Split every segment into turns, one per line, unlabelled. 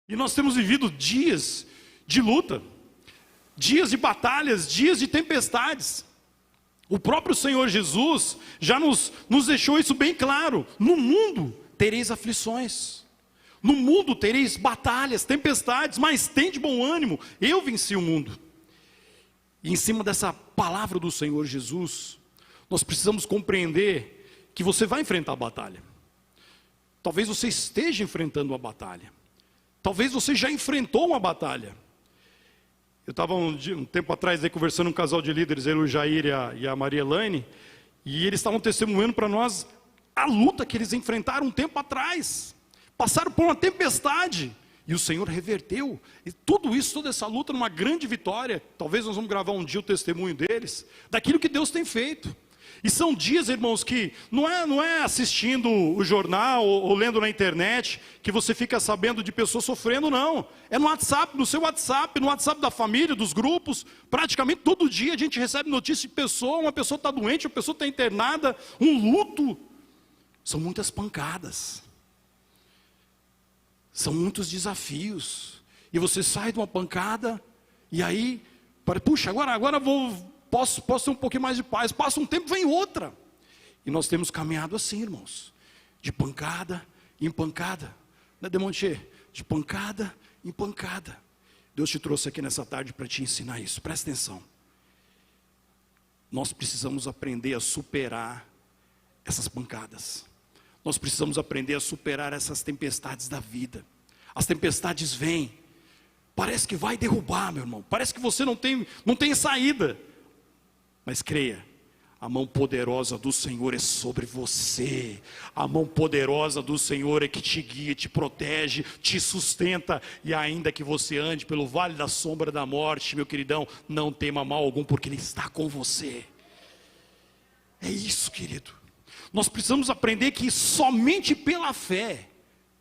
E nós temos vivido dias de luta, dias de batalhas, dias de tempestades. O próprio Senhor Jesus já nos deixou isso bem claro. No mundo tereis aflições, no mundo tereis batalhas, tempestades, mas tem de bom ânimo, eu venci o mundo. E em cima dessa palavra do Senhor Jesus, nós precisamos compreender que você vai enfrentar a batalha. Talvez você esteja enfrentando uma batalha, talvez você já enfrentou uma batalha. Eu estava um tempo atrás aí, conversando com um casal de líderes, ele, o Jair e a Maria Elaine, e eles estavam testemunhando para nós a luta que eles enfrentaram um tempo atrás. Passaram por uma tempestade, e o Senhor reverteu, e tudo isso, toda essa luta numa grande vitória. Talvez nós vamos gravar um dia o testemunho deles, daquilo que Deus tem feito. E são dias, irmãos, que não é assistindo o jornal ou lendo na internet que você fica sabendo de pessoas sofrendo, não. É no WhatsApp, no seu WhatsApp, no WhatsApp da família, dos grupos. Praticamente todo dia a gente recebe notícia de pessoa, uma pessoa está doente, uma pessoa está internada, um luto. São muitas pancadas. São muitos desafios. E você sai de uma pancada e aí, puxa, agora posso ter um pouquinho mais de paz. Passa um tempo, vem outra. E nós temos caminhado assim, irmãos, de pancada em pancada. Né, Demontier? De pancada em pancada. Deus te trouxe aqui nessa tarde para te ensinar isso. Presta atenção. Nós precisamos aprender a superar essas pancadas. Nós precisamos aprender a superar essas tempestades da vida. As tempestades vêm, parece que vai derrubar, meu irmão, parece que você não tem saída. Mas creia, a mão poderosa do Senhor é sobre você. A mão poderosa do Senhor é que te guia, te protege, te sustenta. E ainda que você ande pelo vale da sombra da morte, meu queridão, não tema mal algum, porque Ele está com você. É isso, querido. Nós precisamos aprender que somente pela fé,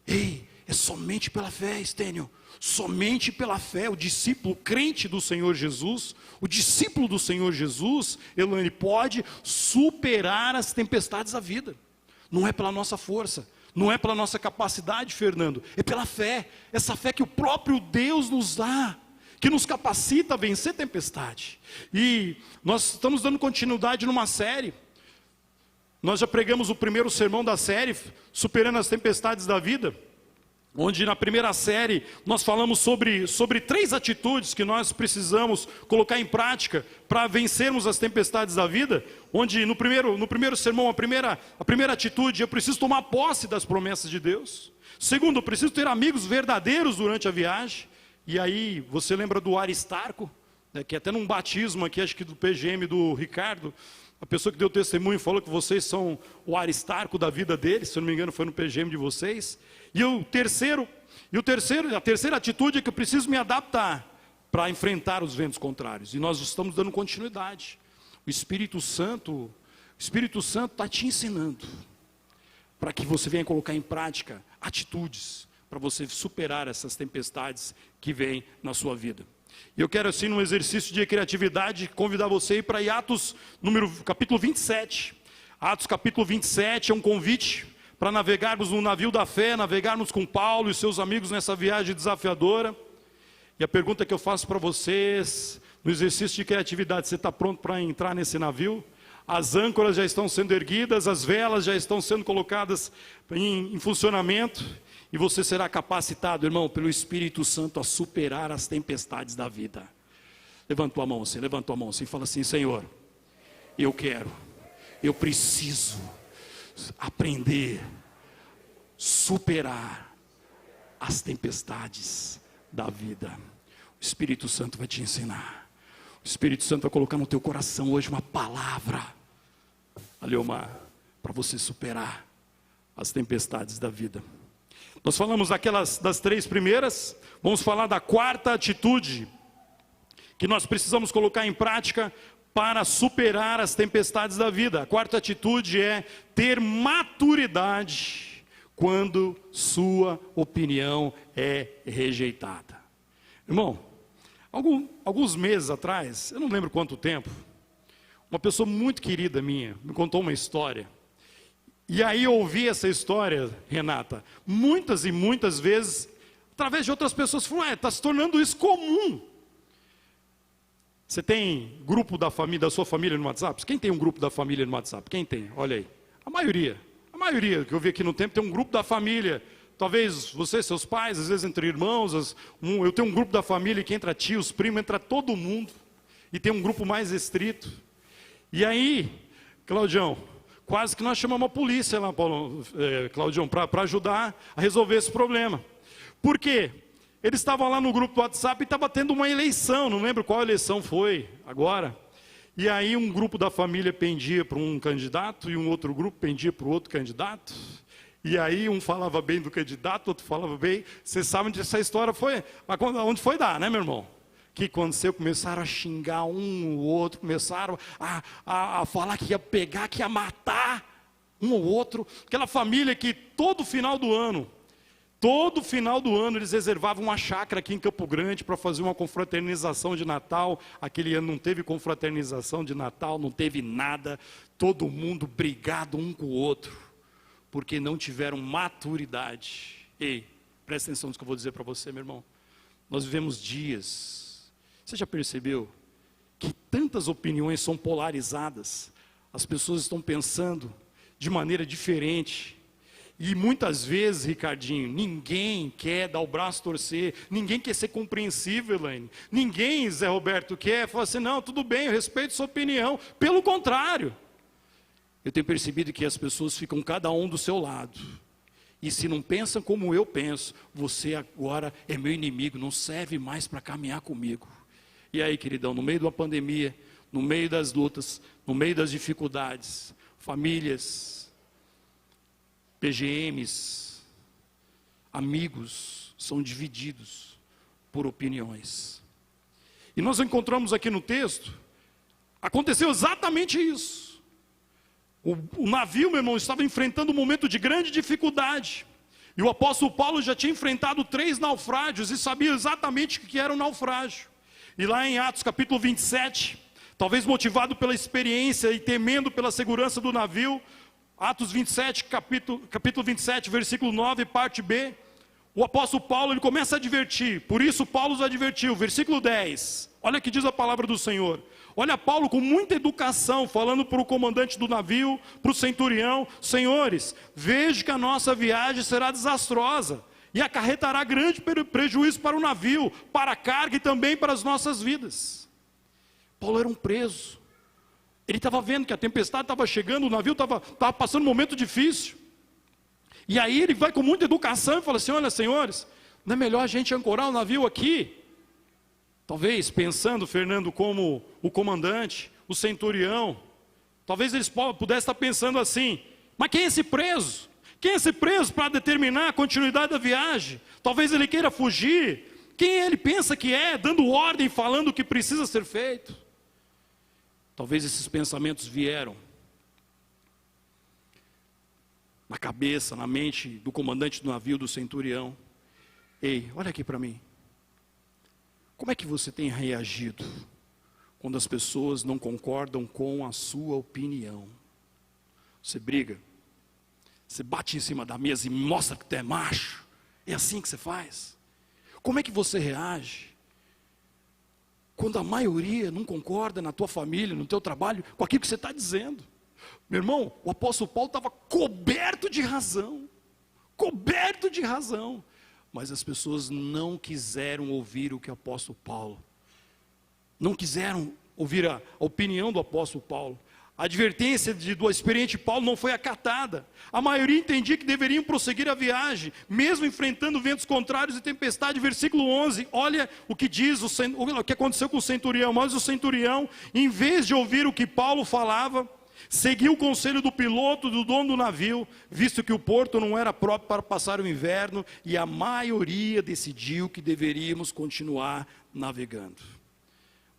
é somente pela fé, Estênio, somente pela fé, o discípulo crente do Senhor Jesus, o discípulo do Senhor Jesus, ele pode superar as tempestades da vida. Não é pela nossa força, não é pela nossa capacidade, Fernando, é pela fé, essa fé que o próprio Deus nos dá, que nos capacita a vencer tempestade. E nós estamos dando continuidade numa série. Nós já pregamos o primeiro sermão da série, Superando as Tempestades da Vida, onde na primeira série nós falamos sobre 3 atitudes que nós precisamos colocar em prática para vencermos as tempestades da vida, onde no primeiro sermão, a primeira atitude, eu preciso tomar posse das promessas de Deus. Segundo, eu preciso ter amigos verdadeiros durante a viagem. E aí, você lembra do Aristarco, né, que até num batismo aqui, acho que do PGM do Ricardo, a pessoa que deu testemunho falou que vocês são o Aristarco da vida deles, se eu não me engano foi no PGM de vocês. E a terceira atitude é que eu preciso me adaptar para enfrentar os ventos contrários. E nós estamos dando continuidade. O Espírito Santo está te ensinando para que você venha colocar em prática atitudes para você superar essas tempestades que vêm na sua vida. E eu quero assim, num exercício de criatividade, convidar você para ir Atos, capítulo 27. Atos capítulo 27 é um convite para navegarmos no navio da fé, navegarmos com Paulo e seus amigos nessa viagem desafiadora. E a pergunta que eu faço para vocês, no exercício de criatividade, você está pronto para entrar nesse navio? As âncoras já estão sendo erguidas, as velas já estão sendo colocadas em funcionamento. E você será capacitado, irmão, pelo Espírito Santo a superar as tempestades da vida. Levanta a mão assim e fala assim: Senhor, eu preciso aprender, superar as tempestades da vida. O Espírito Santo vai te ensinar. O Espírito Santo vai colocar no teu coração hoje uma palavra, Aleomar, para você superar as tempestades da vida. Nós falamos das 3 primeiras, vamos falar da 4ª atitude que nós precisamos colocar em prática para superar as tempestades da vida. A 4ª atitude é ter maturidade quando sua opinião é rejeitada. Irmão, alguns meses atrás, eu não lembro quanto tempo, uma pessoa muito querida minha me contou uma história. E aí eu ouvi essa história, Renata, muitas e muitas vezes através de outras pessoas, falam, está se tornando isso comum. Você tem grupo da família, da sua família no WhatsApp? Quem tem um grupo da família no WhatsApp? Quem tem? Olha aí. A maioria que eu vi aqui no tempo tem um grupo da família. Talvez você, seus pais, às vezes entre irmãos. Eu tenho um grupo da família que entra tios, primos, entra todo mundo. E tem um grupo mais restrito. E aí, Claudião, quase que nós chamamos a polícia lá, Claudião, para ajudar a resolver esse problema. Por quê? Eles estavam lá no grupo do WhatsApp e estava tendo uma eleição, não lembro qual eleição foi agora. E aí um grupo da família pendia para um candidato e um outro grupo pendia para o outro candidato. E aí um falava bem do candidato, outro falava bem. Vocês sabem onde essa história foi, onde foi dar, né, meu irmão? Que aconteceu, começaram a xingar um ou outro, começaram a falar que ia pegar, que ia matar um ou outro. Aquela família que todo final do ano eles reservavam uma chácara aqui em Campo Grande para fazer uma confraternização de Natal. Aquele ano não teve confraternização de Natal, não teve nada. Todo mundo brigado um com o outro, porque não tiveram maturidade. Ei, presta atenção no que eu vou dizer para você, meu irmão. Nós vivemos dias, você já percebeu que tantas opiniões são polarizadas? As pessoas estão pensando de maneira diferente. E muitas vezes, Ricardinho, ninguém quer dar o braço a torcer, ninguém quer ser compreensível, Elaine. Ninguém, Zé Roberto, quer falar assim, não, tudo bem, eu respeito sua opinião. Pelo contrário, eu tenho percebido que as pessoas ficam cada um do seu lado. E se não pensam como eu penso, você agora é meu inimigo, não serve mais para caminhar comigo. E aí, queridão, no meio de uma pandemia, no meio das lutas, no meio das dificuldades, famílias, PGMs, amigos são divididos por opiniões. E nós encontramos aqui no texto, aconteceu exatamente isso. O navio, meu irmão, estava enfrentando um momento de grande dificuldade. E o apóstolo Paulo já tinha enfrentado 3 naufrágios e sabia exatamente o que era um naufrágio. E lá em Atos capítulo 27, talvez motivado pela experiência e temendo pela segurança do navio, Atos 27, capítulo 27, versículo 9, parte B, o apóstolo Paulo ele começa a advertir, por isso Paulo os advertiu, versículo 10, olha o que diz a palavra do Senhor. Olha Paulo com muita educação, falando para o comandante do navio, para o centurião, senhores, vejo que a nossa viagem será desastrosa, e acarretará grande prejuízo para o navio, para a carga e também para as nossas vidas. Paulo era um preso. Ele estava vendo que a tempestade estava chegando, o navio estava passando um momento difícil. E aí ele vai com muita educação e fala assim, olha senhores, não é melhor a gente ancorar o navio aqui? Talvez pensando, Fernando, como o comandante, o centurião, talvez eles pudessem estar pensando assim, mas quem é esse preso? Quem é esse preso para determinar a continuidade da viagem? Talvez ele queira fugir. Quem ele pensa que é, dando ordem, falando o que precisa ser feito? Talvez esses pensamentos vieram na cabeça, na mente do comandante do navio, do centurião. Ei, olha aqui para mim. Como é que você tem reagido quando as pessoas não concordam com a sua opinião? Você briga? Você bate em cima da mesa e mostra que tu é macho? É assim que você faz? Como é que você reage quando a maioria não concorda na tua família, no teu trabalho, com aquilo que você está dizendo? Meu irmão, o apóstolo Paulo estava coberto de razão, mas as pessoas não quiseram ouvir o que o apóstolo Paulo, não quiseram ouvir a opinião do apóstolo Paulo. A advertência do experiente Paulo não foi acatada. A maioria entendia que deveriam prosseguir a viagem, mesmo enfrentando ventos contrários e tempestade. Versículo 11, olha o que diz, o que aconteceu com o centurião. Mas o centurião, em vez de ouvir o que Paulo falava, seguiu o conselho do piloto, do dono do navio, visto que o porto não era próprio para passar o inverno, e a maioria decidiu que deveríamos continuar navegando.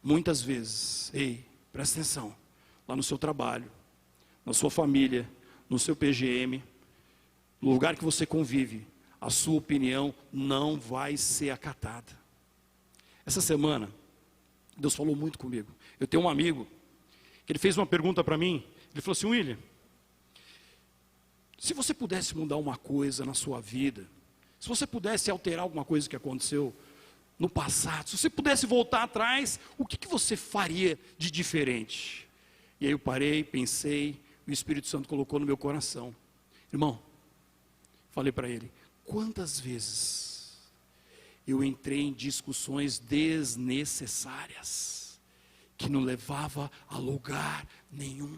Muitas vezes, ei, presta atenção, lá no seu trabalho, na sua família, no seu PGM, no lugar que você convive, a sua opinião não vai ser acatada. Essa semana, Deus falou muito comigo. Eu tenho um amigo, que ele fez uma pergunta para mim, ele falou assim, William, se você pudesse mudar uma coisa na sua vida, Se você pudesse alterar alguma coisa que aconteceu no passado, se você pudesse voltar atrás, o que você faria de diferente? E aí eu parei, pensei, o Espírito Santo colocou no meu coração. Irmão, falei para ele, quantas vezes eu entrei em discussões desnecessárias, que não levava a lugar nenhum.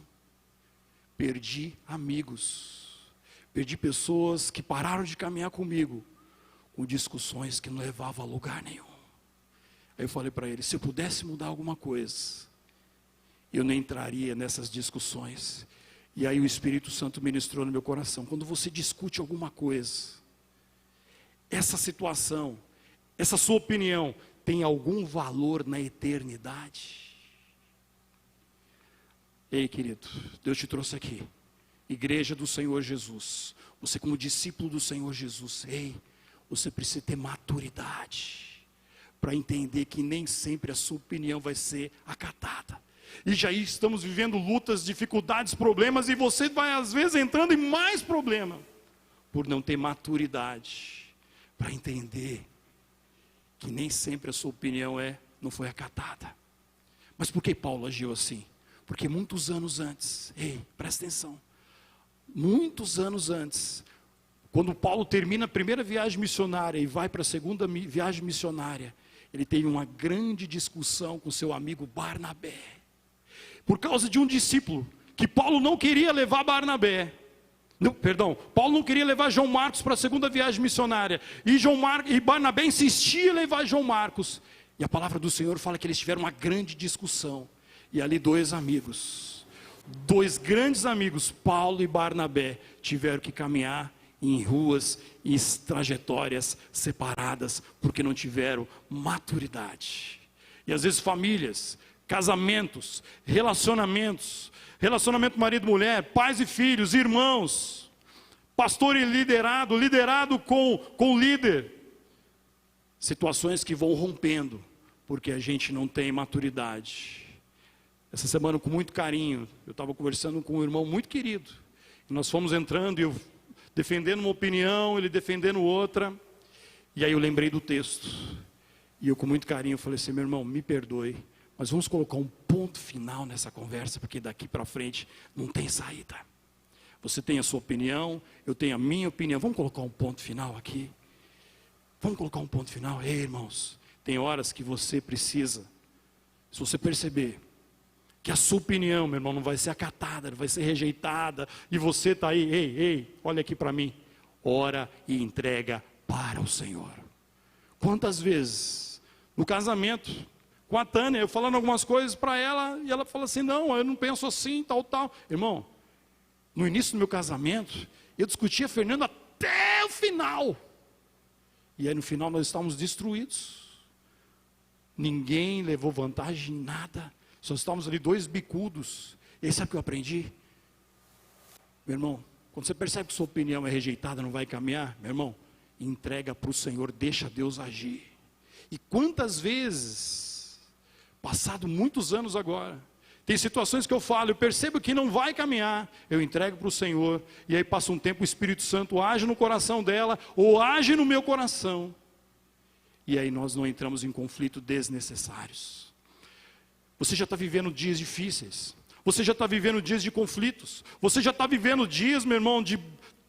Perdi amigos, perdi pessoas que pararam de caminhar comigo, com discussões que não levavam a lugar nenhum. Aí eu falei para ele, se eu pudesse mudar alguma coisa, eu não entraria nessas discussões. E aí o Espírito Santo ministrou no meu coração, quando você discute alguma coisa, essa situação, essa sua opinião, tem algum valor na eternidade? Ei, querido, Deus te trouxe aqui, igreja do Senhor Jesus, você como discípulo do Senhor Jesus, ei, você precisa ter maturidade, para entender que nem sempre a sua opinião vai ser acatada, e já estamos vivendo lutas, dificuldades, problemas, e você vai às vezes entrando em mais problema, por não ter maturidade, para entender, que nem sempre a sua opinião não foi acatada. Mas por que Paulo agiu assim? Porque muitos anos antes, ei, presta atenção, muitos anos antes, quando Paulo termina a primeira viagem missionária e vai para a segunda viagem missionária, ele tem uma grande discussão com seu amigo Barnabé, por causa de um discípulo, que Paulo não queria levar Barnabé, Paulo não queria levar João Marcos para a segunda viagem missionária, e Barnabé insistia em levar João Marcos, e a palavra do Senhor fala que eles tiveram uma grande discussão, e ali dois grandes amigos, Paulo e Barnabé, tiveram que caminhar em ruas e trajetórias separadas, porque não tiveram maturidade. E às vezes famílias, casamentos, relacionamento marido-mulher, pais e filhos, irmãos, pastor e liderado com líder, situações que vão rompendo, porque a gente não tem maturidade. Essa semana, com muito carinho, eu estava conversando com um irmão muito querido, e nós fomos entrando, e eu defendendo uma opinião, ele defendendo outra, e aí eu lembrei do texto, e eu com muito carinho falei assim, meu irmão, me perdoe, mas vamos colocar um ponto final nessa conversa, porque daqui para frente não tem saída. Você tem a sua opinião, eu tenho a minha opinião, vamos colocar um ponto final aqui? Vamos colocar um ponto final? Ei, irmãos, tem horas que você precisa, se você perceber, que a sua opinião, meu irmão, não vai ser acatada, não vai ser rejeitada, e você está aí, ei, olha aqui para mim, ora e entrega para o Senhor. Quantas vezes, no casamento, com a Tânia, eu falando algumas coisas para ela, e ela fala assim, não, eu não penso assim, tal. Irmão, no início do meu casamento, eu discutia a Fernanda até o final, e aí no final nós estávamos destruídos, ninguém levou vantagem em nada, só estávamos ali dois bicudos. E aí sabe o que eu aprendi? Meu irmão, quando você percebe que sua opinião é rejeitada, não vai caminhar, meu irmão, entrega para o Senhor, deixa Deus agir. E quantas vezes, passado muitos anos agora, tem situações que eu falo, eu percebo que não vai caminhar, eu entrego para o Senhor, e aí passa um tempo, o Espírito Santo age no coração dela, ou age no meu coração, e aí nós não entramos em conflitos desnecessários. Você já está vivendo dias difíceis, você já está vivendo dias de conflitos, você já está vivendo dias, meu irmão, de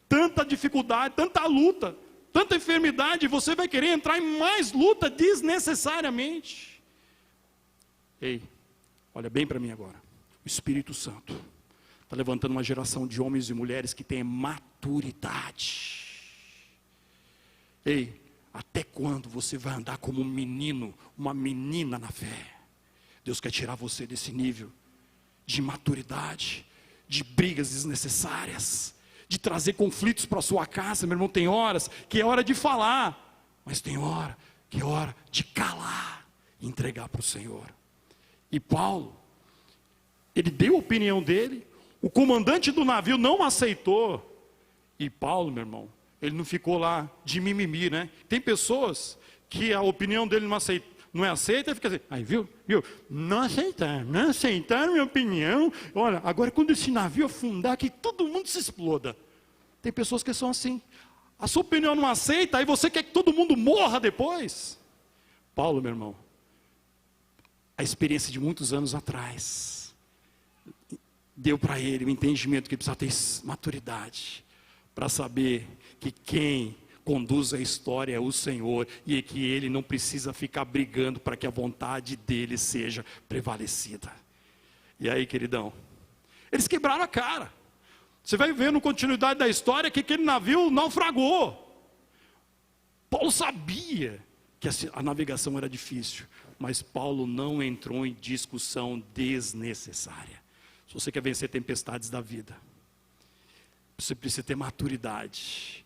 tanta dificuldade, tanta luta, tanta enfermidade, e você vai querer entrar em mais luta desnecessariamente. Ei, olha bem para mim agora, o Espírito Santo está levantando uma geração de homens e mulheres que têm maturidade. Ei, até quando você vai andar como um menino, uma menina na fé? Deus quer tirar você desse nível de maturidade, de brigas desnecessárias, de trazer conflitos para a sua casa. Meu irmão, tem horas que é hora de falar, mas tem hora que é hora de calar e entregar para o Senhor. E Paulo, ele deu a opinião dele, o comandante do navio não aceitou, e Paulo, meu irmão, ele não ficou lá de mimimi, né? Tem pessoas que a opinião dele não é aceita, e fica assim, aí viu, não aceitaram minha opinião, olha, agora quando esse navio afundar, que todo mundo se exploda. Tem pessoas que são assim, A sua opinião não aceita, aí você quer que todo mundo morra depois. Paulo, meu irmão, a experiência de muitos anos atrás deu para ele o entendimento que ele precisava ter maturidade para saber que quem conduz a história é o Senhor e que ele não precisa ficar brigando para que a vontade dele seja prevalecida. E aí, queridão, eles quebraram a cara. Você vai ver na continuidade da história que aquele navio naufragou. Paulo sabia que a navegação era difícil, mas Paulo não entrou em discussão desnecessária. Se você quer vencer tempestades da vida, você precisa ter maturidade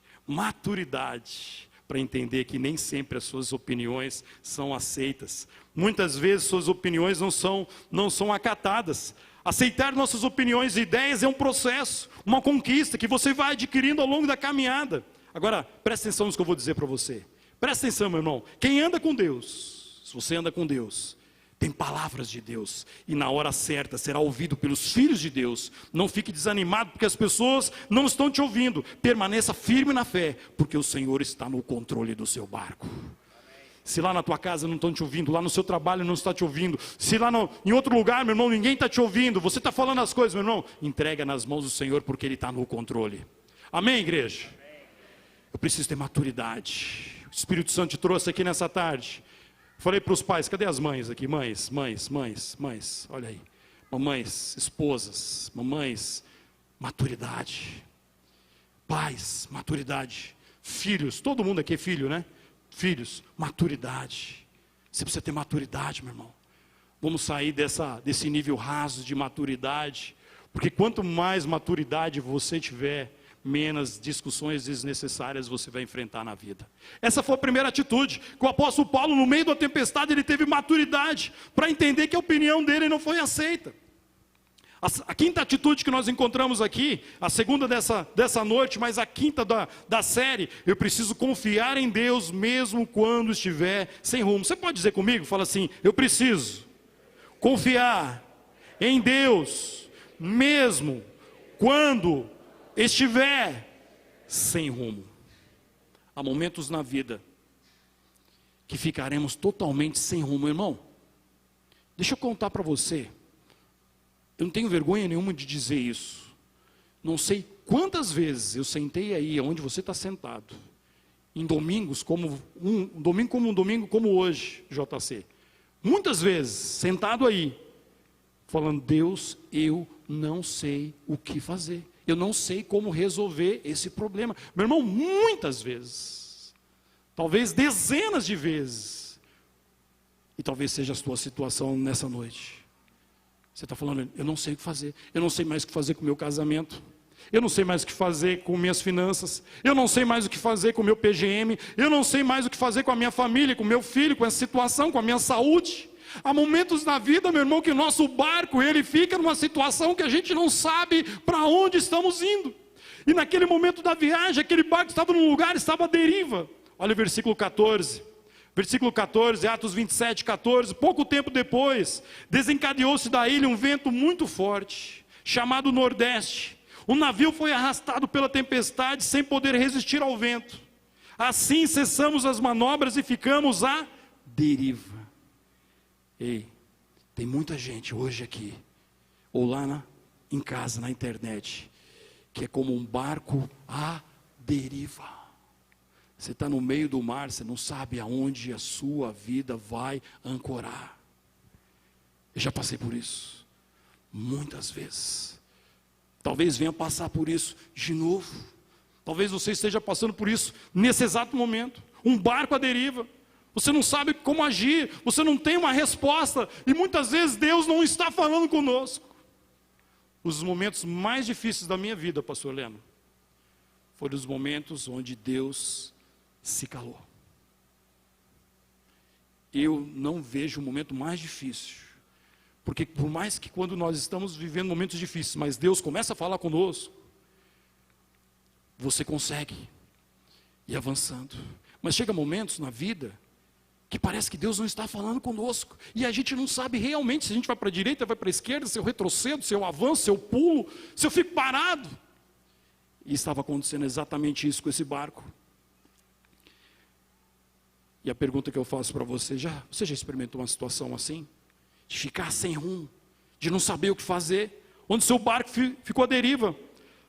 para entender que nem sempre as suas opiniões são aceitas. Muitas vezes suas opiniões não são acatadas. Aceitar nossas opiniões e ideias é um processo, uma conquista que você vai adquirindo ao longo da caminhada. Agora, presta atenção no que eu vou dizer para você. Presta atenção, meu irmão. Quem anda com Deus, se você anda com Deus, tem palavras de Deus, e na hora certa será ouvido pelos filhos de Deus. Não fique desanimado porque as pessoas não estão te ouvindo. Permaneça firme na fé, porque o Senhor está no controle do seu barco. Se lá na tua casa não estão te ouvindo, lá no seu trabalho não está te ouvindo, se lá em outro lugar, meu irmão, ninguém está te ouvindo, você está falando as coisas, meu irmão, entrega nas mãos do Senhor, porque Ele está no controle. Amém, igreja? Eu preciso ter maturidade. O Espírito Santo te trouxe aqui nessa tarde. Falei para os pais, cadê as mães aqui? Mães, olha aí. Mamães, esposas, mamães, maturidade. Pais, maturidade. Filhos, todo mundo aqui é filho, né? Filhos, maturidade. Você precisa ter maturidade, meu irmão. Vamos sair desse nível raso de maturidade, porque quanto mais maturidade você tiver, menos discussões desnecessárias você vai enfrentar na vida. Essa foi a primeira atitude, que o apóstolo Paulo, no meio da tempestade, ele teve maturidade, para entender que a opinião dele não foi aceita. A quinta atitude que nós encontramos aqui, a segunda dessa noite, mas a quinta da série, eu preciso confiar em Deus mesmo quando estiver sem rumo. Você pode dizer comigo? Fala assim, eu preciso confiar em Deus mesmo quando estiver sem rumo. Há momentos na vida que ficaremos totalmente sem rumo, irmão. Deixa eu contar para você. Eu não tenho vergonha nenhuma de dizer isso. Não sei quantas vezes eu sentei aí onde você está sentado, em domingos como um domingo como hoje, JC. Muitas vezes, sentado aí, falando, Deus, eu não sei o que fazer. Eu não sei como resolver esse problema. Meu irmão, muitas vezes, talvez dezenas de vezes, e talvez seja a sua situação nessa noite. Você está falando, eu não sei o que fazer, eu não sei mais o que fazer com o meu casamento, eu não sei mais o que fazer com minhas finanças, eu não sei mais o que fazer com o meu PGM, eu não sei mais o que fazer com a minha família, com o meu filho, com essa situação, com a minha saúde. Há momentos na vida, meu irmão, que o nosso barco, ele fica numa situação que a gente não sabe para onde estamos indo. E naquele momento da viagem, aquele barco estava num lugar, estava à deriva. Olha o versículo 14. Versículo 14, Atos 27, 14. Pouco tempo depois, desencadeou-se da ilha um vento muito forte, chamado Nordeste. O navio foi arrastado pela tempestade sem poder resistir ao vento. Assim cessamos as manobras e ficamos à deriva. Ei, tem muita gente hoje aqui, ou lá em casa, na internet, que é como um barco à deriva. Você está no meio do mar, você não sabe aonde a sua vida vai ancorar. Eu já passei por isso, muitas vezes. Talvez venha passar por isso de novo. Talvez você esteja passando por isso nesse exato momento. Um barco à deriva. Você não sabe como agir, você não tem uma resposta. E muitas vezes Deus não está falando conosco. Os momentos mais difíceis da minha vida, pastor Leno, foram os momentos onde Deus se calou. Eu não vejo o momento mais difícil, porque por mais que quando nós estamos vivendo momentos difíceis, mas Deus começa a falar conosco, você consegue ir avançando. Mas chega momentos na vida que parece que Deus não está falando conosco, e a gente não sabe realmente se a gente vai para a direita, vai para a esquerda, se eu retrocedo, se eu avanço, se eu pulo, se eu fico parado. E estava acontecendo exatamente isso com esse barco. E a pergunta que eu faço para você já experimentou uma situação assim? De ficar sem rumo, de não saber o que fazer, onde seu barco ficou à deriva.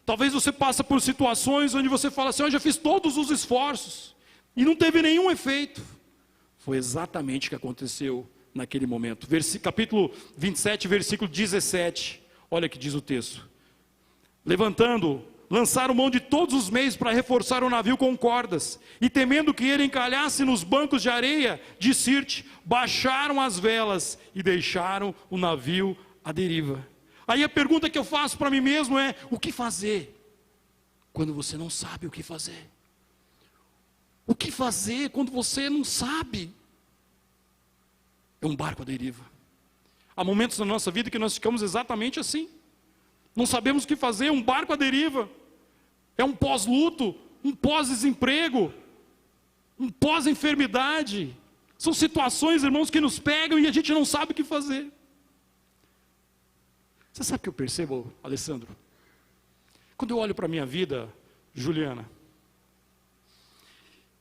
Talvez você passe por situações onde você fala assim: eu já fiz todos os esforços e não teve nenhum efeito. Foi exatamente o que aconteceu naquele momento. Capítulo 27, versículo 17. Olha o que diz o texto. Levantando, lançaram mão de todos os meios para reforçar o navio com cordas, e temendo que ele encalhasse nos bancos de areia de Sirte, baixaram as velas e deixaram o navio à deriva. Aí a pergunta que eu faço para mim mesmo é: o que fazer quando você não sabe o que fazer? O que fazer quando você não sabe? É um barco à deriva. Há momentos na nossa vida que nós ficamos exatamente assim. Não sabemos o que fazer, é um barco à deriva. É um pós-luto, um pós-desemprego, um pós-enfermidade. São situações, irmãos, que nos pegam e a gente não sabe o que fazer. Você sabe o que eu percebo, Alessandro? Quando eu olho para a minha vida, Juliana,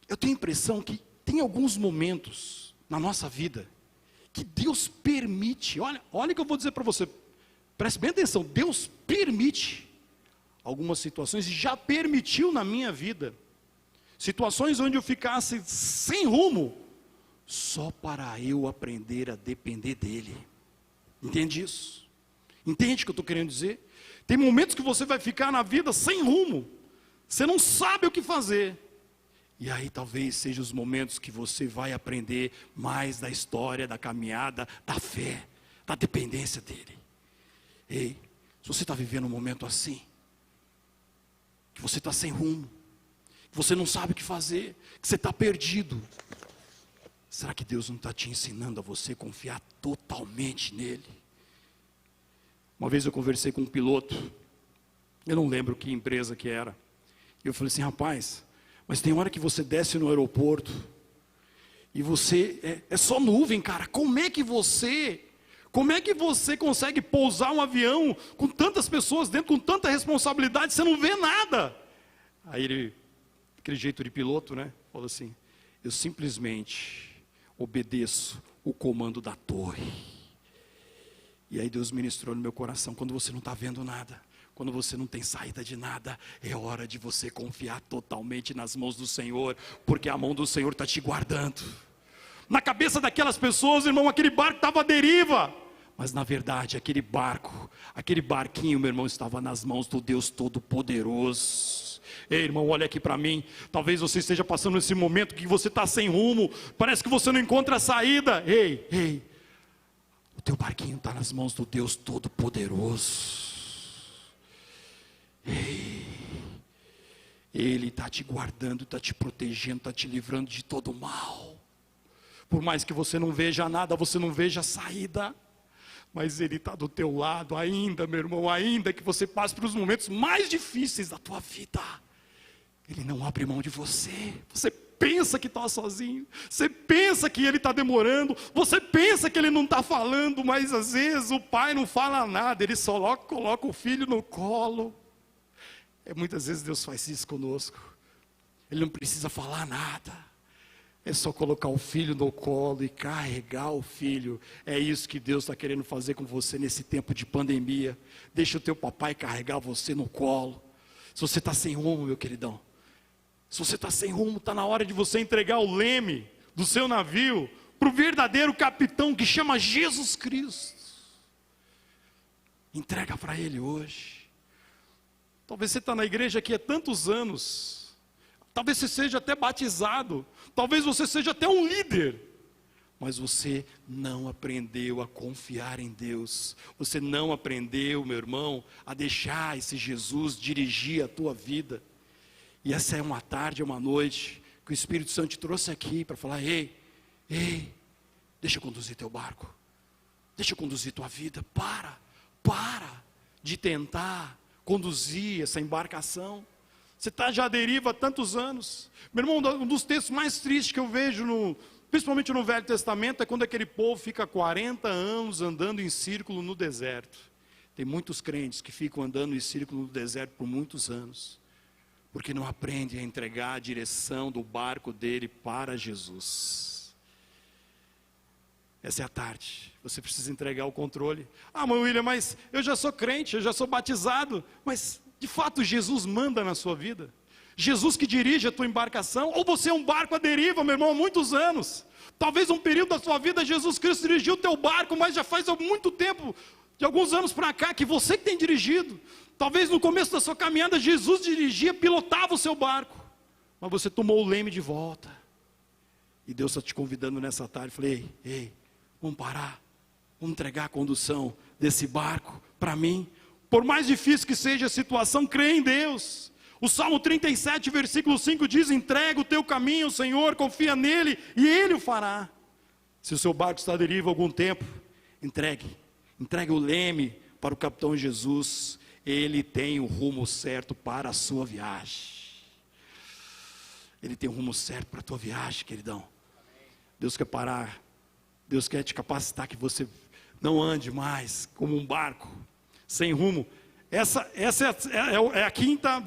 eu tenho a impressão que tem alguns momentos na nossa vida que Deus permite. Olha o que eu vou dizer para você. Preste bem atenção. Deus permite algumas situações, e já permitiu na minha vida situações onde eu ficasse sem rumo, só para eu aprender a depender dEle. Entende isso? Entende o que eu estou querendo dizer? Tem momentos que você vai ficar na vida sem rumo, você não sabe o que fazer, e aí talvez sejam os momentos que você vai aprender mais da história, da caminhada, da fé, da dependência dEle. Ei, se você está vivendo um momento assim, que você está sem rumo, que você não sabe o que fazer, que você está perdido, será que Deus não está te ensinando a você confiar totalmente nele? Uma vez eu conversei com um piloto, eu não lembro que empresa que era, e eu falei assim: rapaz, mas tem hora que você desce no aeroporto, e você, é só nuvem, cara, como é que você consegue pousar um avião com tantas pessoas dentro, com tanta responsabilidade, você não vê nada? Aí ele, aquele jeito de piloto, né, falou assim: eu simplesmente obedeço o comando da torre. E aí Deus ministrou no meu coração: quando você não está vendo nada, quando você não tem saída de nada, é hora de você confiar totalmente nas mãos do Senhor, porque a mão do Senhor está te guardando. Na cabeça daquelas pessoas, irmão, aquele barco estava à deriva, mas na verdade aquele barquinho, meu irmão, estava nas mãos do Deus Todo-Poderoso. Ei, irmão, olha aqui para mim. Talvez você esteja passando esse momento que você está sem rumo, parece que você não encontra a saída. Ei, o teu barquinho está nas mãos do Deus Todo-Poderoso. Ei, Ele está te guardando, está te protegendo, está te livrando de todo o mal. Por mais que você não veja nada, você não veja a saída, mas Ele está do teu lado ainda, meu irmão. Ainda que você passe pelos momentos mais difíceis da tua vida, Ele não abre mão de você. Você pensa que está sozinho, você pensa que Ele está demorando, você pensa que Ele não está falando, mas às vezes o pai não fala nada, Ele só coloca o filho no colo. Muitas vezes Deus faz isso conosco. Ele não precisa falar nada, é só colocar o filho no colo e carregar o filho. É isso que Deus está querendo fazer com você nesse tempo de pandemia. Deixa o teu papai carregar você no colo. Se você está sem rumo, meu queridão, se você está sem rumo, está na hora de você entregar o leme do seu navio para o verdadeiro capitão que chama Jesus Cristo. Entrega para Ele hoje. Talvez você está na igreja aqui há tantos anos, talvez você seja até batizado, talvez você seja até um líder, mas você não aprendeu a confiar em Deus. Você não aprendeu, meu irmão, a deixar esse Jesus dirigir a tua vida. E essa é uma tarde, é uma noite que o Espírito Santo te trouxe aqui para falar: ei, deixa eu conduzir teu barco, deixa eu conduzir tua vida. Para de tentar conduzir essa embarcação. Você está já à deriva há tantos anos. Meu irmão, um dos textos mais tristes que eu vejo, principalmente no Velho Testamento, é quando aquele povo fica 40 anos andando em círculo no deserto. Tem muitos crentes que ficam andando em círculo no deserto por muitos anos. porque não aprende a entregar a direção do barco dele para Jesus. Essa é a tarde, você precisa entregar o controle. Ah, mãe William, mas eu já sou crente, eu já sou batizado, mas de fato Jesus manda na sua vida? Jesus que dirige a tua embarcação? Ou você é um barco à deriva, meu irmão, há muitos anos? Talvez um período da sua vida Jesus Cristo dirigiu o teu barco, mas já faz muito tempo, de alguns anos para cá, que você que tem dirigido. Talvez no começo da sua caminhada Jesus dirigia, pilotava o seu barco, mas você tomou o leme de volta. E Deus está te convidando nessa tarde. Falei, ei, vamos parar, vamos entregar a condução desse barco para mim. Por mais difícil que seja a situação, crê em Deus. O Salmo 37, versículo 5 diz: entrega o teu caminho ao Senhor, confia nele e Ele o fará. Se o seu barco está à deriva há algum tempo, entregue o leme para o capitão Jesus. Ele tem o rumo certo para a sua viagem. Ele tem o rumo certo para a tua viagem, queridão. Deus quer parar, Deus quer te capacitar que você não ande mais como um barco sem rumo. Essa é a quinta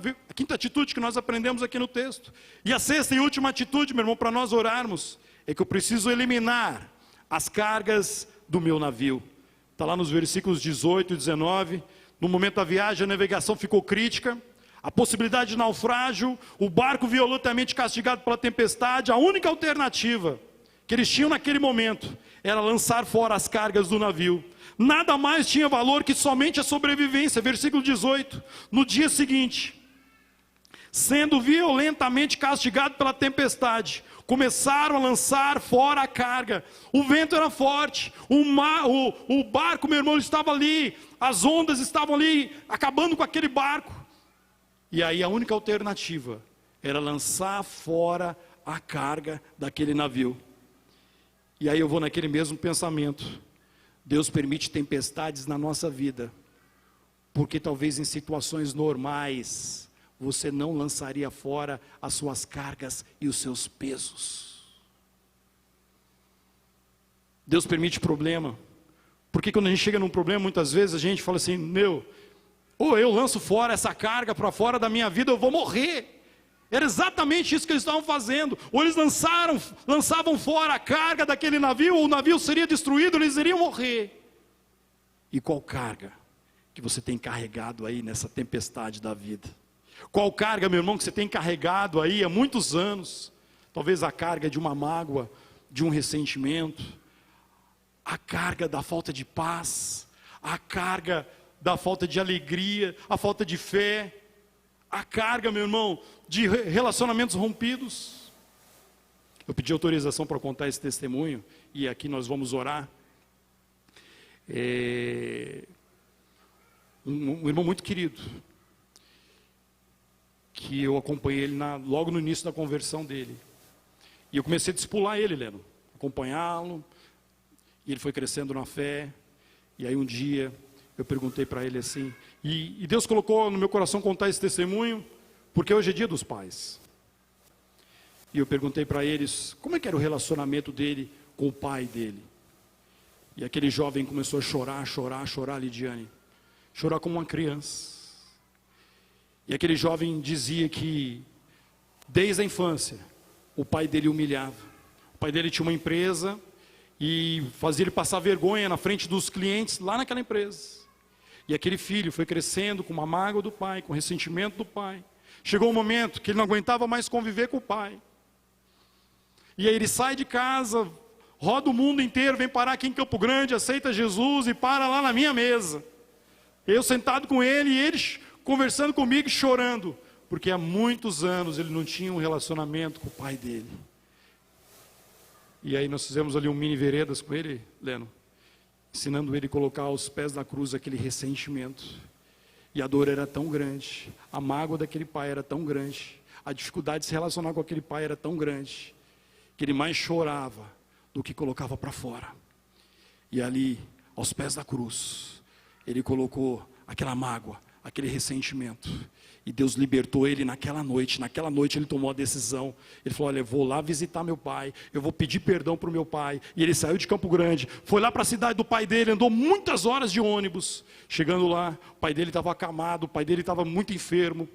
atitude que nós aprendemos aqui no texto. E a sexta e última atitude, meu irmão, para nós orarmos, é que eu preciso eliminar as cargas do meu navio. Está lá nos versículos 18 e 19. No momento da viagem, a navegação ficou crítica, a possibilidade de naufrágio, o barco violentamente castigado pela tempestade. A única alternativa que eles tinham naquele momento era lançar fora as cargas do navio. Nada mais tinha valor que somente a sobrevivência. Versículo 18. No dia seguinte, sendo violentamente castigado pela tempestade, começaram a lançar fora a carga. O vento era forte, o barco, meu irmão, estava ali, as ondas estavam ali, acabando com aquele barco. E aí a única alternativa era lançar fora a carga daquele navio. E aí eu vou naquele mesmo pensamento. Deus permite tempestades na nossa vida, porque talvez em situações normais, você não lançaria fora as suas cargas e os seus pesos. Deus permite problema, porque quando a gente chega num problema, muitas vezes a gente fala assim, ou eu lanço fora essa carga para fora da minha vida, eu vou morrer. Era exatamente isso que eles estavam fazendo. Ou eles lançavam fora a carga daquele navio, ou o navio seria destruído, eles iriam morrer. E qual carga que você tem carregado aí nessa tempestade da vida? Qual carga, meu irmão, que você tem carregado aí há muitos anos? Talvez a carga de uma mágoa, de um ressentimento, a carga da falta de paz, a carga da falta de alegria, a falta de fé, a carga, meu irmão, de relacionamentos rompidos. Eu pedi autorização para contar esse testemunho, e aqui nós vamos orar. Um irmão muito querido, que eu acompanhei ele logo no início da conversão dele. E eu comecei a discipular ele, Leno, acompanhá-lo, e ele foi crescendo na fé. E aí um dia eu perguntei para ele assim, e Deus colocou no meu coração contar esse testemunho, porque hoje é dia dos pais. E eu perguntei para eles, como é que era o relacionamento dele com o pai dele? E aquele jovem começou a chorar, Lidiane. Chorar como uma criança. E aquele jovem dizia que, desde a infância, o pai dele humilhava. O pai dele tinha uma empresa e fazia ele passar vergonha na frente dos clientes lá naquela empresa. E aquele filho foi crescendo com uma mágoa do pai, com ressentimento do pai. Chegou um momento que ele não aguentava mais conviver com o pai. E aí ele sai de casa, roda o mundo inteiro, vem parar aqui em Campo Grande, aceita Jesus e para lá na minha mesa. Eu sentado com ele e ele conversando comigo e chorando, porque há muitos anos ele não tinha um relacionamento com o pai dele. E aí nós fizemos ali um mini veredas com ele, Leno, ensinando ele a colocar aos pés da cruz aquele ressentimento. E a dor era tão grande, a mágoa daquele pai era tão grande, a dificuldade de se relacionar com aquele pai era tão grande, que ele mais chorava do que colocava para fora. E ali, aos pés da cruz, ele colocou aquela mágoa, aquele ressentimento. E Deus libertou ele naquela noite. Naquela noite ele tomou a decisão. Ele falou, olha, eu vou lá visitar meu pai, eu vou pedir perdão para o meu pai. E ele saiu de Campo Grande, foi lá para a cidade do pai dele, andou muitas horas de ônibus. Chegando lá, o pai dele estava acamado, o pai dele estava muito enfermo.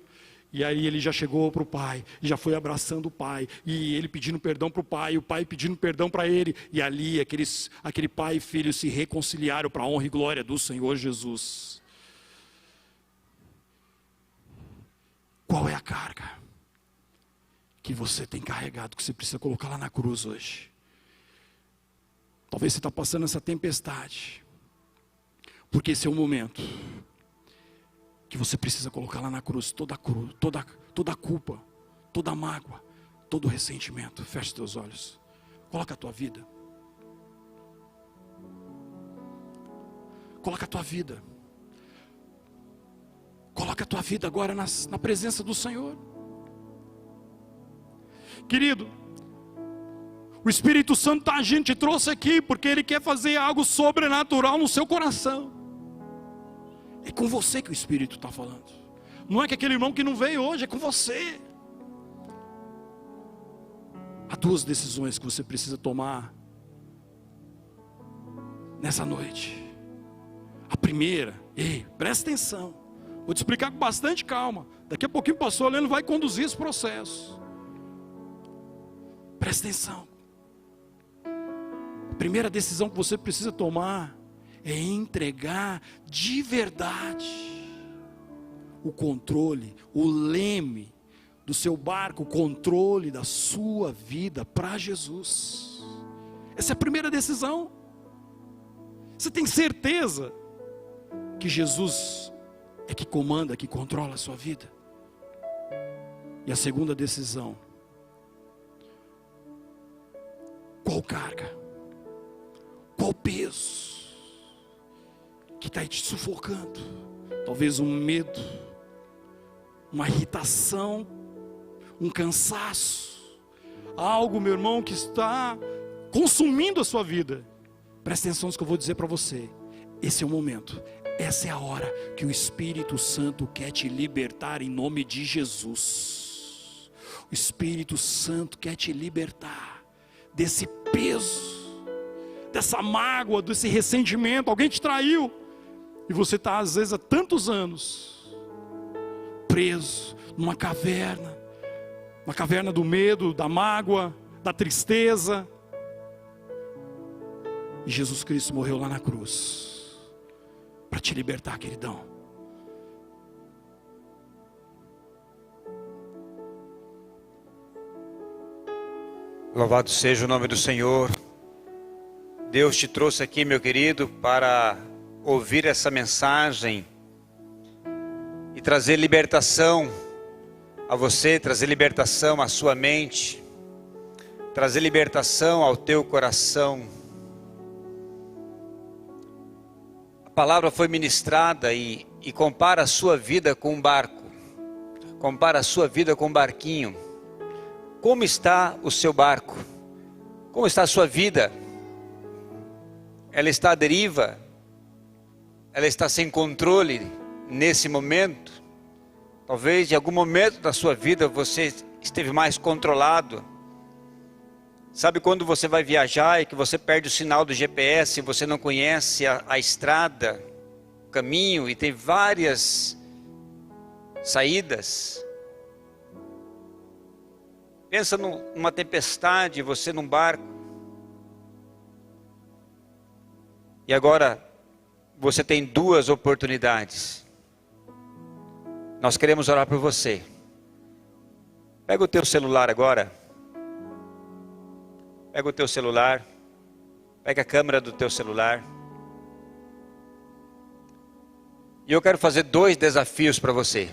E aí ele já chegou para o pai, já foi abraçando o pai, e ele pedindo perdão para o pai, o pai pedindo perdão para ele, e ali aquele pai e filho se reconciliaram para a honra e glória do Senhor Jesus. Qual é a carga que você tem carregado, que você precisa colocar lá na cruz hoje? Talvez você está passando essa tempestade, porque esse é o momento que você precisa colocar lá na cruz toda a culpa, toda a mágoa, todo o ressentimento. Feche teus olhos, coloca a tua vida, coloca a tua vida, coloca a tua vida agora na presença do Senhor. Querido, o Espírito Santo a gente trouxe aqui porque Ele quer fazer algo sobrenatural no seu coração. É com você que o Espírito está falando. Não é que aquele irmão que não veio hoje, é com você. Há duas decisões que você precisa tomar nessa noite. A primeira, presta atenção, vou te explicar com bastante calma. Daqui a pouquinho o pastor Heleno vai conduzir esse processo. Presta atenção. A primeira decisão que você precisa tomar é entregar de verdade o controle, o leme do seu barco, o controle da sua vida para Jesus. Essa é a primeira decisão. Você tem certeza que Jesus é que comanda, que controla a sua vida? E a segunda decisão: qual carga, qual peso que está te sufocando? Talvez um medo, uma irritação, um cansaço, algo, meu irmão, que está consumindo a sua vida. Presta atenção no que eu vou dizer para você. Esse é o momento, essa é a hora que o Espírito Santo quer te libertar em nome de Jesus. O Espírito Santo quer te libertar desse peso, dessa mágoa, desse ressentimento. Alguém te traiu e você está às vezes há tantos anos preso numa caverna, uma caverna do medo, da mágoa, da tristeza. E Jesus Cristo morreu lá na cruz para te libertar, queridão.
Louvado seja o nome do Senhor. Deus te trouxe aqui, meu querido, para ouvir essa mensagem e trazer libertação a você, trazer libertação à sua mente, trazer libertação ao teu coração. A palavra foi ministrada e compara a sua vida com um barco, compara a sua vida com um barquinho. Como está o seu barco? Como está a sua vida? Ela está à deriva? Ela está sem controle nesse momento? Talvez em algum momento da sua vida você esteve mais controlado. Sabe quando você vai viajar e que você perde o sinal do GPS, você não conhece a estrada, o caminho, e tem várias saídas? Pensa numa tempestade, você num barco. E agora você tem duas oportunidades. Nós queremos orar por você. Pega o teu celular agora. Pega o teu celular. Pega a câmera do teu celular. E eu quero fazer 2 desafios para você.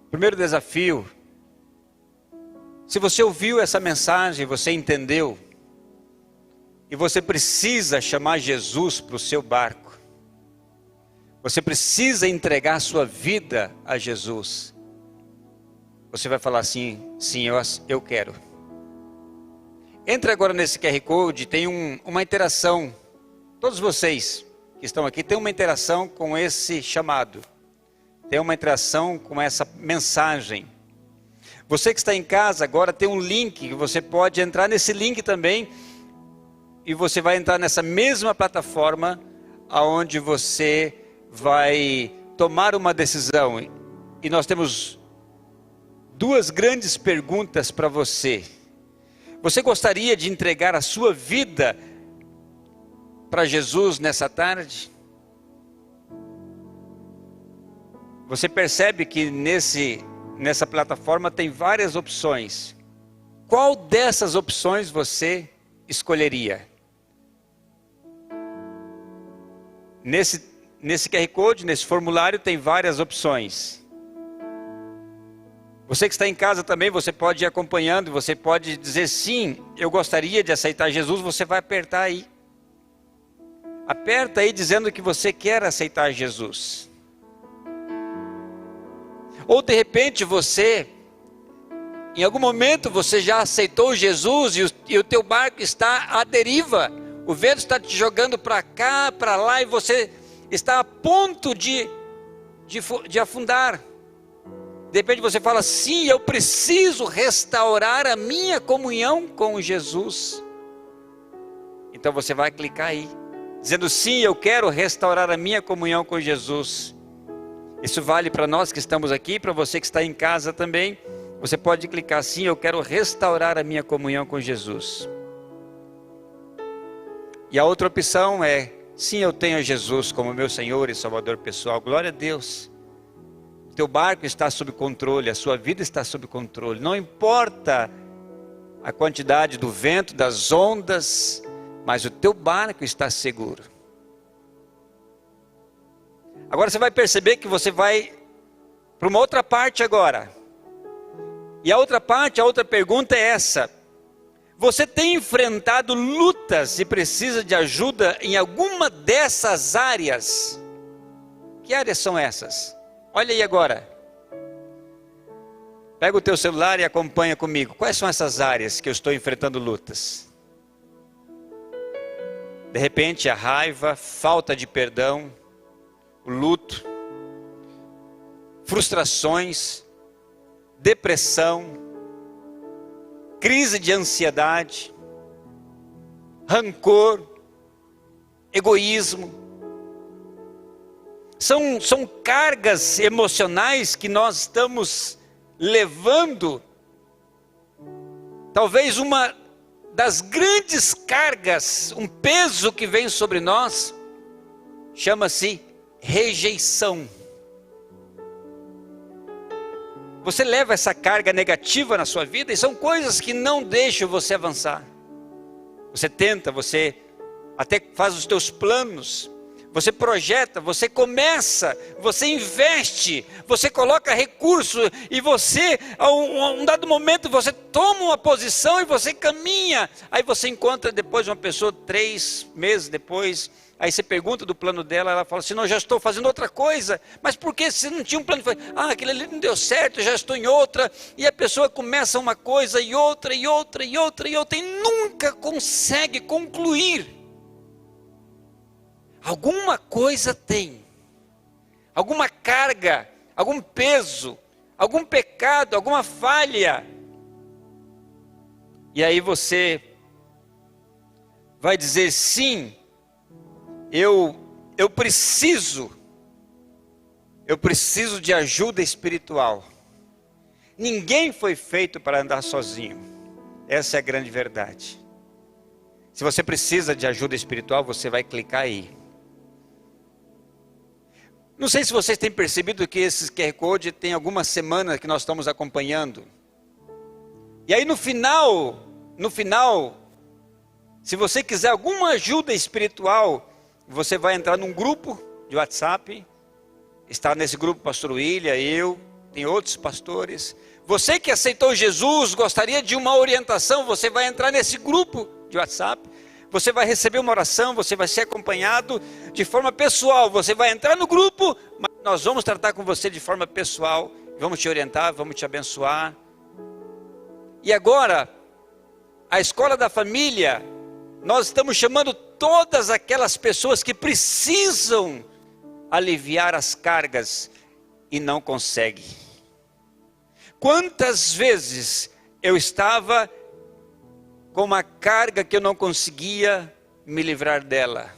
Primeiro desafio: se você ouviu essa mensagem, você entendeu, e você precisa chamar Jesus para o seu barco, você precisa entregar a sua vida a Jesus, você vai falar assim: sim, eu quero. Entre agora nesse QR Code, tem uma interação. Todos vocês que estão aqui têm uma interação com esse chamado, tem uma interação com essa mensagem. Você que está em casa agora, tem um link que você pode entrar nesse link também, e você vai entrar nessa mesma plataforma, aonde você vai tomar uma decisão. E nós temos duas grandes perguntas para você. Você gostaria de entregar a sua vida para Jesus nessa tarde? Você percebe que nessa plataforma tem várias opções. Qual dessas opções você escolheria? Nesse QR Code, nesse formulário, tem várias opções. Você que está em casa também, você pode ir acompanhando, você pode dizer sim, eu gostaria de aceitar Jesus, você vai apertar aí. Aperta aí dizendo que você quer aceitar Jesus. Ou de repente você, em algum momento você já aceitou Jesus e o teu barco está à deriva. O vento está te jogando para cá, para lá e você está a ponto de afundar. De repente você fala, sim, eu preciso restaurar a minha comunhão com Jesus. Então você vai clicar aí, dizendo sim, eu quero restaurar a minha comunhão com Jesus. Isso vale para nós que estamos aqui, para você que está em casa também. Você pode clicar sim, eu quero restaurar a minha comunhão com Jesus. E a outra opção é, sim, eu tenho Jesus como meu Senhor e Salvador pessoal. Glória a Deus. Teu barco está sob controle, a sua vida está sob controle. Não importa a quantidade do vento, das ondas, mas o teu barco está seguro. Agora você vai perceber que você vai para uma outra parte agora. E a outra parte, a outra pergunta é essa. Você tem enfrentado lutas e precisa de ajuda em alguma dessas áreas? Que áreas são essas? Olha aí agora. Pega o teu celular e acompanha comigo. Quais são essas áreas que eu estou enfrentando lutas? De repente a raiva, falta de perdão, o luto, frustrações, depressão, crise de ansiedade, rancor, egoísmo. São cargas emocionais que nós estamos levando. Talvez uma das grandes cargas, um peso que vem sobre nós, chama-se rejeição. Você leva essa carga negativa na sua vida e são coisas que não deixam você avançar. Você tenta, você até faz os teus planos, você projeta, você começa, você investe, você coloca recurso e você, a um dado momento, você toma uma posição e você caminha. Aí você encontra depois uma pessoa 3 meses depois, aí você pergunta do plano dela, ela fala assim, não, já estou fazendo outra coisa. Mas por que você não tinha um plano? Aquele ali não deu certo, já estou em outra. E a pessoa começa uma coisa e outra, e outra, e outra, e outra, e nunca consegue concluir. Alguma coisa tem, alguma carga, algum peso, algum pecado, alguma falha. E aí você vai dizer sim, eu preciso de ajuda espiritual. Ninguém foi feito para andar sozinho. Essa é a grande verdade. Se você precisa de ajuda espiritual, você vai clicar aí. Não sei se vocês têm percebido que esse QR Code tem algumas semanas que nós estamos acompanhando. E aí no final, se você quiser alguma ajuda espiritual, você vai entrar num grupo de WhatsApp. Está nesse grupo o pastor William, eu, tem outros pastores. Você que aceitou Jesus, gostaria de uma orientação, você vai entrar nesse grupo de WhatsApp. Você vai receber uma oração, você vai ser acompanhado de forma pessoal. Você vai entrar no grupo, mas nós vamos tratar com você de forma pessoal. Vamos te orientar, vamos te abençoar. E agora, a escola da família, nós estamos chamando todas aquelas pessoas que precisam aliviar as cargas e não conseguem. Quantas vezes eu estava com uma carga que eu não conseguia me livrar dela.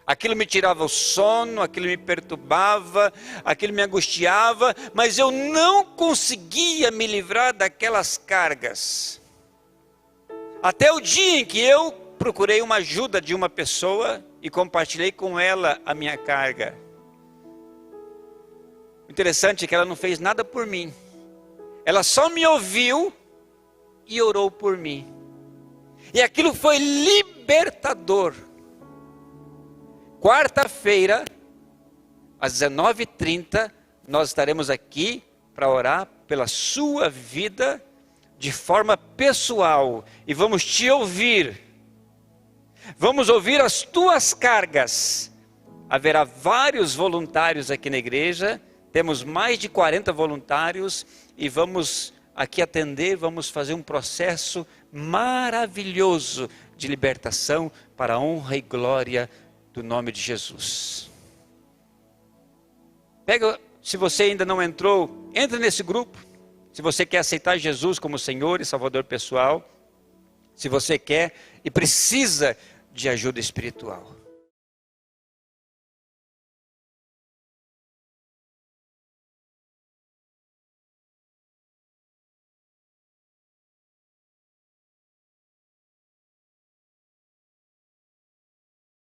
Aquilo me tirava o sono, aquilo me perturbava, aquilo me angustiava, mas eu não conseguia me livrar daquelas cargas. Até o dia em que eu procurei uma ajuda de uma pessoa e compartilhei com ela a minha carga. O interessante é que ela não fez nada por mim. Ela só me ouviu e orou por mim. E aquilo foi libertador. Quarta-feira, às 19h30, nós estaremos aqui para orar pela sua vida de forma pessoal. E vamos te ouvir. Vamos ouvir as tuas cargas. Haverá vários voluntários aqui na igreja. Temos mais de 40 voluntários. E vamos aqui atender, vamos fazer um processo maravilhoso de libertação para a honra e glória do nome de Jesus. Se você ainda não entrou, entre nesse grupo. Se você quer aceitar Jesus como Senhor e Salvador pessoal, se você quer e precisa de ajuda espiritual.